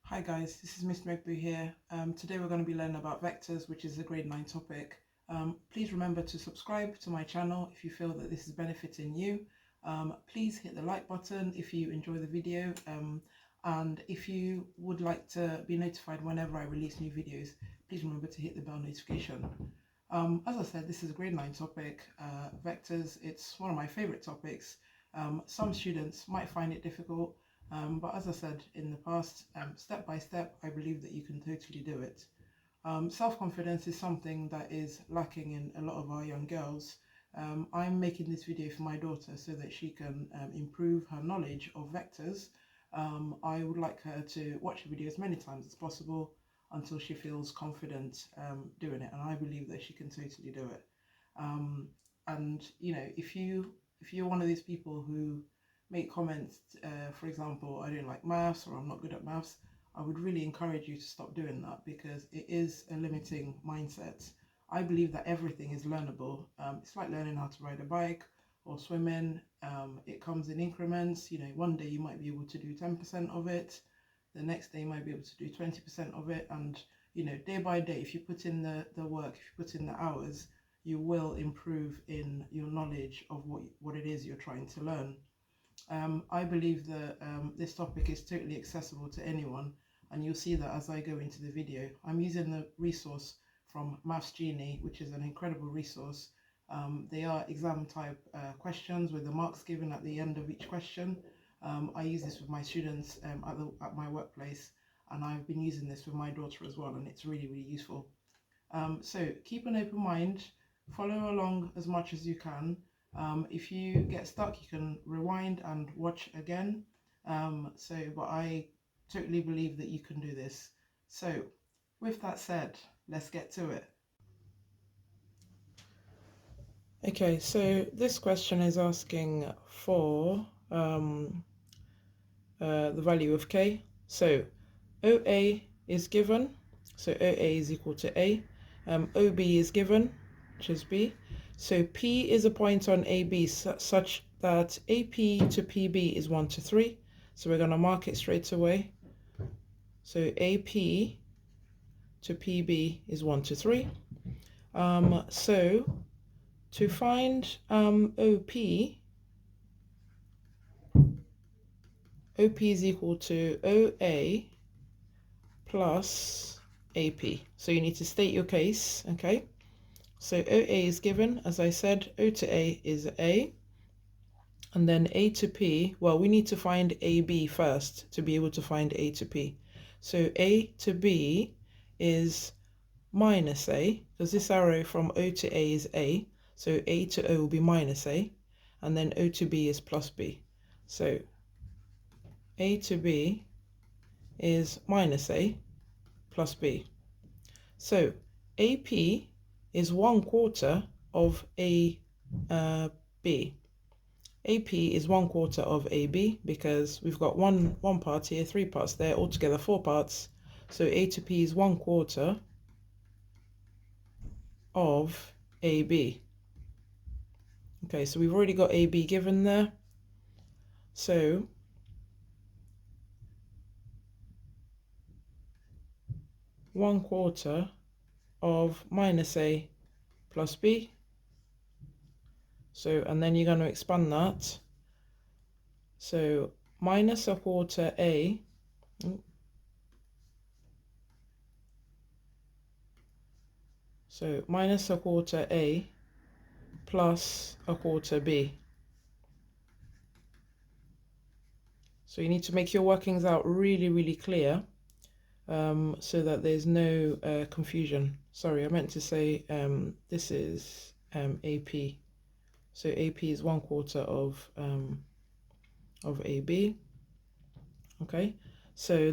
Hi guys, this is Miss Megbu here. Today we're going to be learning about vectors, which is a grade 9 topic. Please remember to subscribe to my channel if you feel that this is benefiting you. Please hit the like button if you enjoy the video, and if you would like to be notified whenever I release new videos, please remember to hit the bell notification. As I said, this is a grade 9 topic, vectors. It's one of my favorite topics. Some students might find it difficult, but as I said in the past, step by step, I believe that you can totally do it. Self-confidence is something that is lacking in a lot of our young girls. I'm making this video for my daughter so that she can improve her knowledge of vectors. I would like her to watch the video as many times as possible until she feels confident doing it, and I believe that she can totally do it. And you know, if you're one of these people who make comments, for example, I don't like maths or I'm not good at maths, I would really encourage you to stop doing that because it is a limiting mindset. I believe that everything is learnable. It's like learning how to ride a bike or swimming. It comes in increments. You know, one day you might be able to do 10% of it, the next day you might be able to do 20% of it, and you know, day by day, if you put in the work, if you put in the hours, you will improve in your knowledge of what it is you're trying to learn. I believe that this topic is totally accessible to anyone, and you'll see that as I go into the video. I'm using the resource from Maths Genie, which is an incredible resource. They are exam type questions with the marks given at the end of each question. I use this with my students at my workplace, and I've been using this with my daughter as well, and it's really, really useful. So keep an open mind, follow along as much as you can. If you get stuck, you can rewind and watch again. But I totally believe that you can do this. So with that said, let's get to it. Okay, so this question is asking for the value of k. So OA is given, so OA is equal to A. OB is given, which is B. So P is a point on AB such that AP to PB is 1 to 3. So we're going to mark it straight away. So AP to PB is 1 to 3. So to find OP is equal to OA plus AP. So you need to state your case, okay? So OA is given, as I said, O to A is A, and then A to P, well, we need to find AB first to be able to find A to P. So A to B is minus A, because this arrow from O to A is A, so A to O will be minus A, and then O to B is plus B. So A to B is minus A plus B. So AP is 1/4 of AB. AP is 1/4 of AB because we've got one part here, 3 parts there, altogether 4 parts. So A to P is 1/4 of AB. Okay, so we've already got AB given there. So one quarter of minus A plus B. So, and then you're going to expand that. So minus 1/4 A. So minus 1/4 A plus 1/4 B. So you need to make your workings out really, really clear so that there's no confusion. Sorry, I meant to say this is AP. So AP is 1/4 of AB. Okay, so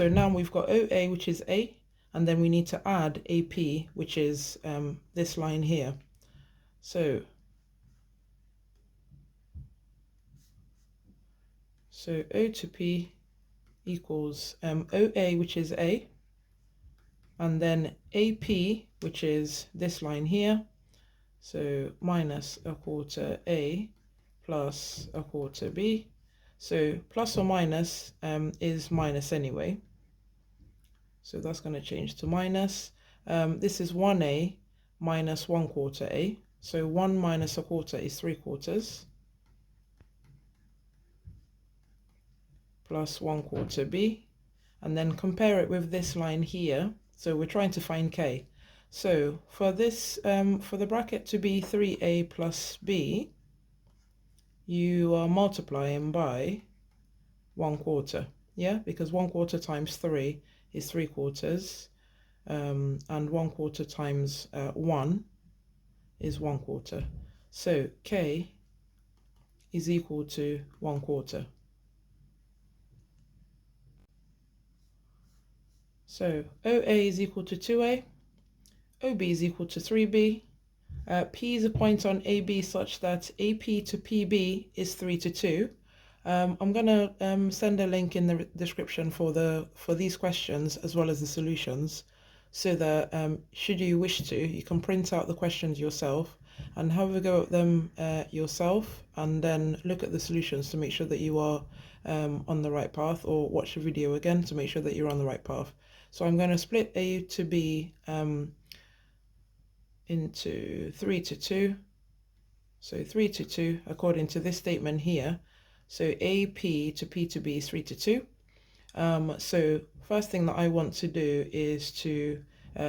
now we've got OA, which is A, and then we need to add AP, which is this line here. So O to P equals OA, which is A, and then AP, which is this line here. So minus 1/4 A plus 1/4 B. So plus or minus is minus anyway. So that's going to change to minus. This is 1a minus 1/4 a. So 1 minus 1/4 is 3/4 plus 1/4 b. And then compare it with this line here. So we're trying to find k. So for this, for the bracket to be 3a plus b, you are multiplying by 1/4. Yeah, because 1/4 times 3 is 3/4. And 1/4 times 1 is 1/4. So k is equal to 1/4. So OA is equal to 2a, OB is equal to 3b. P is a point on AB such that AP to PB is 3 to 2. I'm going to send a link in the description for these questions as well as the solutions, so that should you wish to, you can print out the questions yourself and have a go at them yourself, and then look at the solutions to make sure that you are on the right path, or watch the video again to make sure that you're on the right path. So I'm going to split A to B into 3 to 2. So 3 to 2 according to this statement here. So AP to P to B is 3 to 2. So first thing that I want to do is to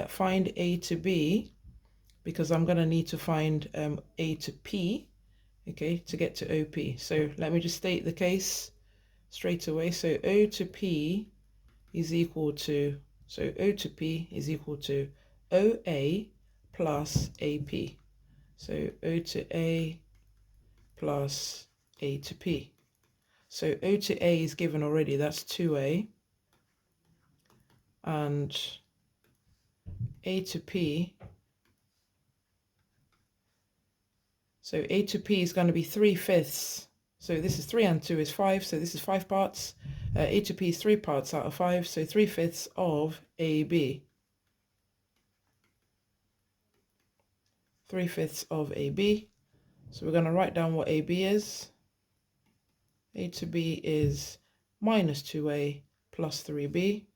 find A to B, because I'm going to need to find A to P, okay, to get to OP. So let me just state the case straight away. So O to P is equal to, so O to P is equal to OA plus AP. So O to A plus A to P. So O to A is given already, that's 2A. And A to P, so A to P is going to be 3/5. So this is 3 and 2 is 5, so this is 5 parts. A to P is 3 parts out of 5, so 3/5 of AB. 3/5 of AB. So we're going to write down what AB is. A to B is minus 2A plus 3B.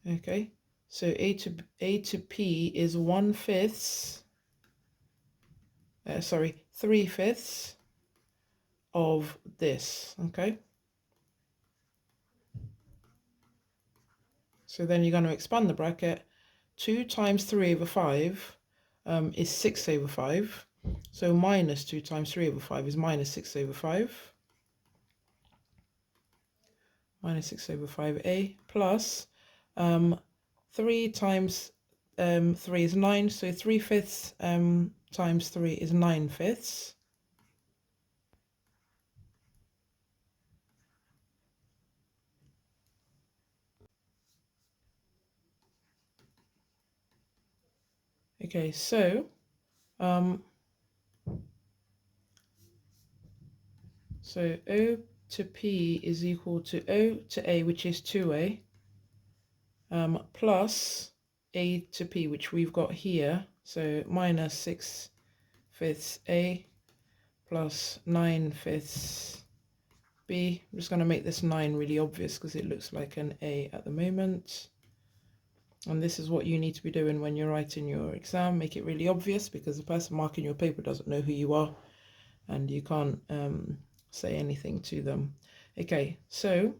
Okay, so A to P is 1/5, 3/5 of this, okay? So then you're going to expand the bracket. 2 times 3 over 5 is 6 over 5. So minus 2 times 3 over 5 is minus 6 over 5. Minus 6 over 5a plus 3 times 3 is 9. So 3/5 times 3 is 9/5. Okay, so O to P is equal to O to A, which is 2A, plus A to P, which we've got here. So minus 6/5 A plus 9/5 B. I'm just going to make this 9 really obvious because it looks like an A at the moment. And this is what you need to be doing when you're writing your exam. Make it really obvious, because the person marking your paper doesn't know who you are and you can't say anything to them. Okay, so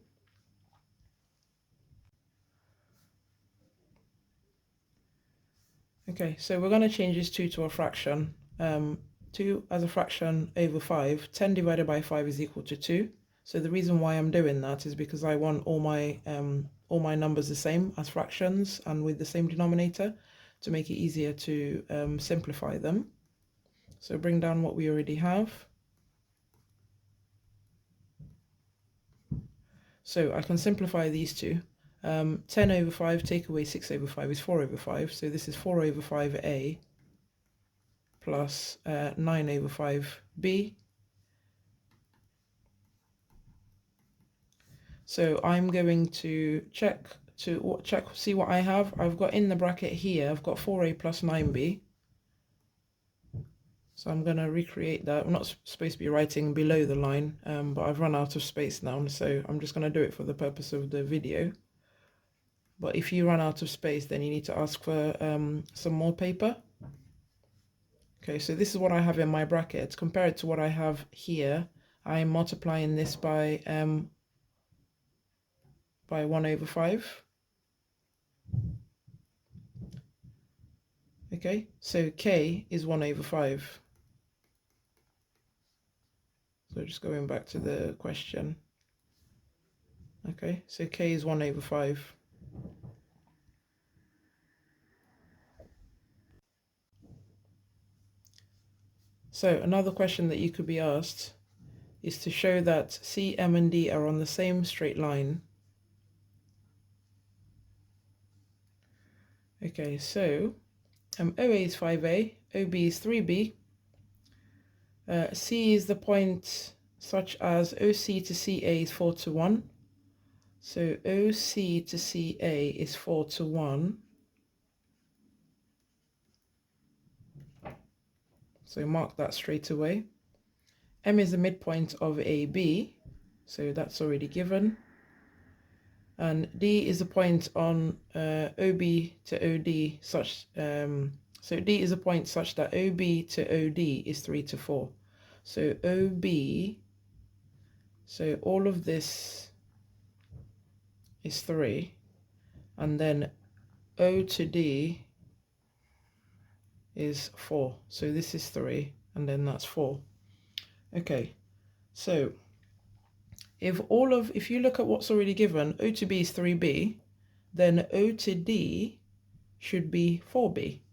we're going to change this 2 to a fraction. 2 as a fraction over 5. 10 divided by 5 is equal to 2. So the reason why I'm doing that is because I want all my numbers the same as fractions and with the same denominator, to make it easier to simplify them. So bring down what we already have. So I can simplify these two. 10 over 5, take away 6 over 5 is 4 over 5. So this is 4 over 5a plus 9 over 5b. So I'm going to see what I have. I've got in the bracket here, I've got 4a plus 9b. So I'm going to recreate that. I'm not supposed to be writing below the line, but I've run out of space now, so I'm just going to do it for the purpose of the video. But if you run out of space, then you need to ask for some more paper. Okay, so this is what I have in my brackets. Compared to what I have here, I'm multiplying this by 1/5. Okay, so K is 1/5. So just going back to the question. Okay, so K is 1/5. So another question that you could be asked is to show that C, M, and D are on the same straight line. Okay, so OA is 5A, OB is 3B, C is the point such as OC to CA is 4:1. So OC to CA is 4:1. So mark that straight away. M is the midpoint of AB, so that's already given. And D is the point on OB to OD such, so D is a point such that OB to OD is 3:4. So OB, so all of this is 3, and then O to D is 4. So this is 3, and then that's 4. Okay, so if you look at what's already given, O to B is 3B, then O to D should be 4B.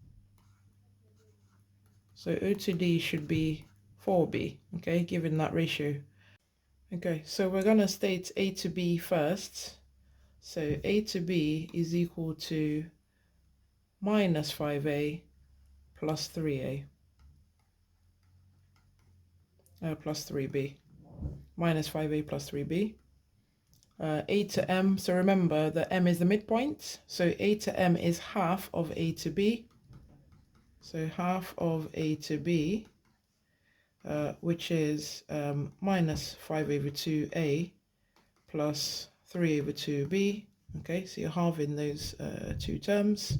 So O to D should be 4B, okay, given that ratio. Okay, so we're going to state A to B first. So A to B is equal to minus 5A plus 3A plus 3B. Minus 5A plus 3B. A to M, so remember that M is the midpoint. So A to M is half of A to B. So half of A to B, which is minus 5/2A plus 3/2B. Okay, so you're halving those two terms.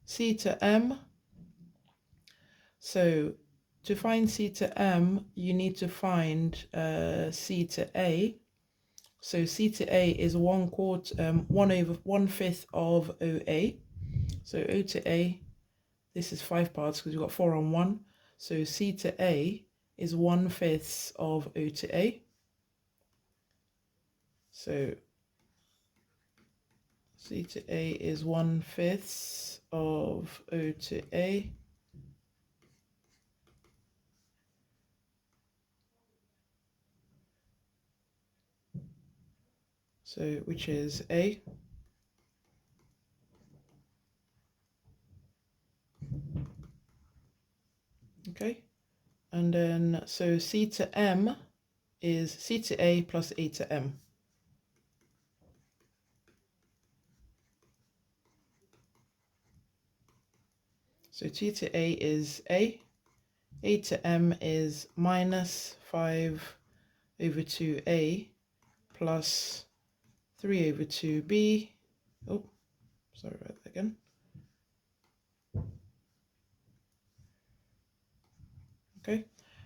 C to M. So to find C to M, you need to find C to A. So C to A is 1/5 of OA. So O to A, this is 5 parts because you've got 4 on 1. So C to A is 1/5 of O to A. So C to A is 1/5 of O to A. So which is A. Okay. And then so C to M is C to A plus A to M. So T to A is A to M is minus 5/2A plus 3/2B. Oh, sorry about that again. Okay,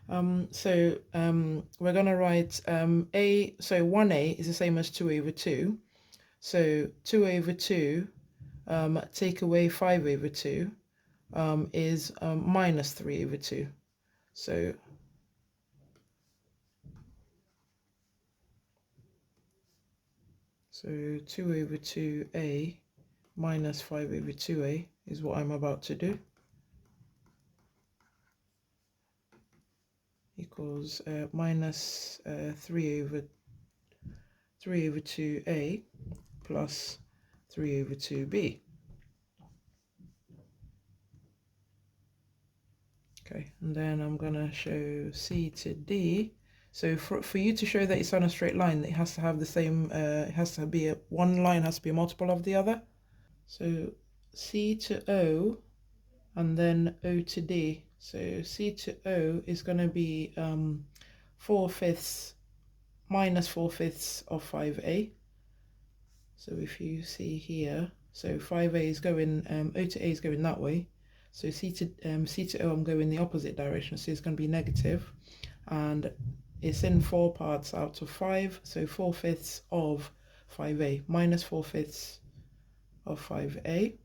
we're going to write A, so 1A is the same as 2/2. So 2/2 take away 5/2 is minus 3/2. So so 2/2A minus 5/2A is what I'm about to do. Equals minus 3/2A plus 3/2B. Okay, and then I'm gonna show C to D. So for you to show that it's on a straight line, it has to have the same, it has to be one line has to be a multiple of the other. So C to O and then O to D. So C to O is going to be 4/5 minus 4/5 of 5A. So if you see here, so 5A is going, O to A is going that way. So C to O, I'm going the opposite direction. So it's going to be negative, and it's in 4 parts out of 5. So 4/5 of 5A minus 4/5 of 5A.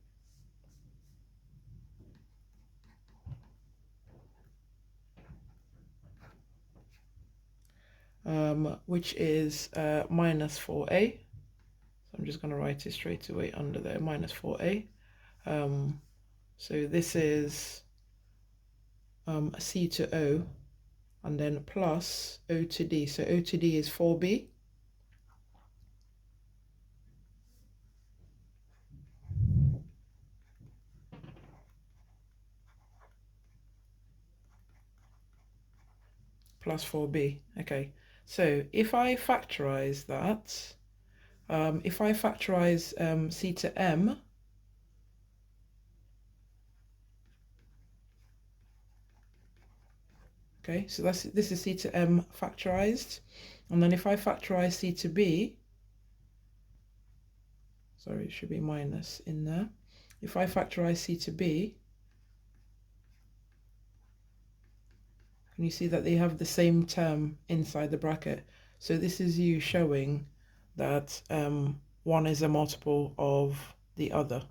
Which is minus 4A. So I'm just going to write it straight away under there, minus 4A. So this is C to O, and then plus O to D. So O to D is 4B. Plus 4B. Okay, so if I factorize that, if I factorize C to M, okay, so this is C to M factorized, and then if I factorize C to B, sorry, it should be minus in there. If I factorize C to B, can you see that they have the same term inside the bracket? So this is you showing that one is a multiple of the other.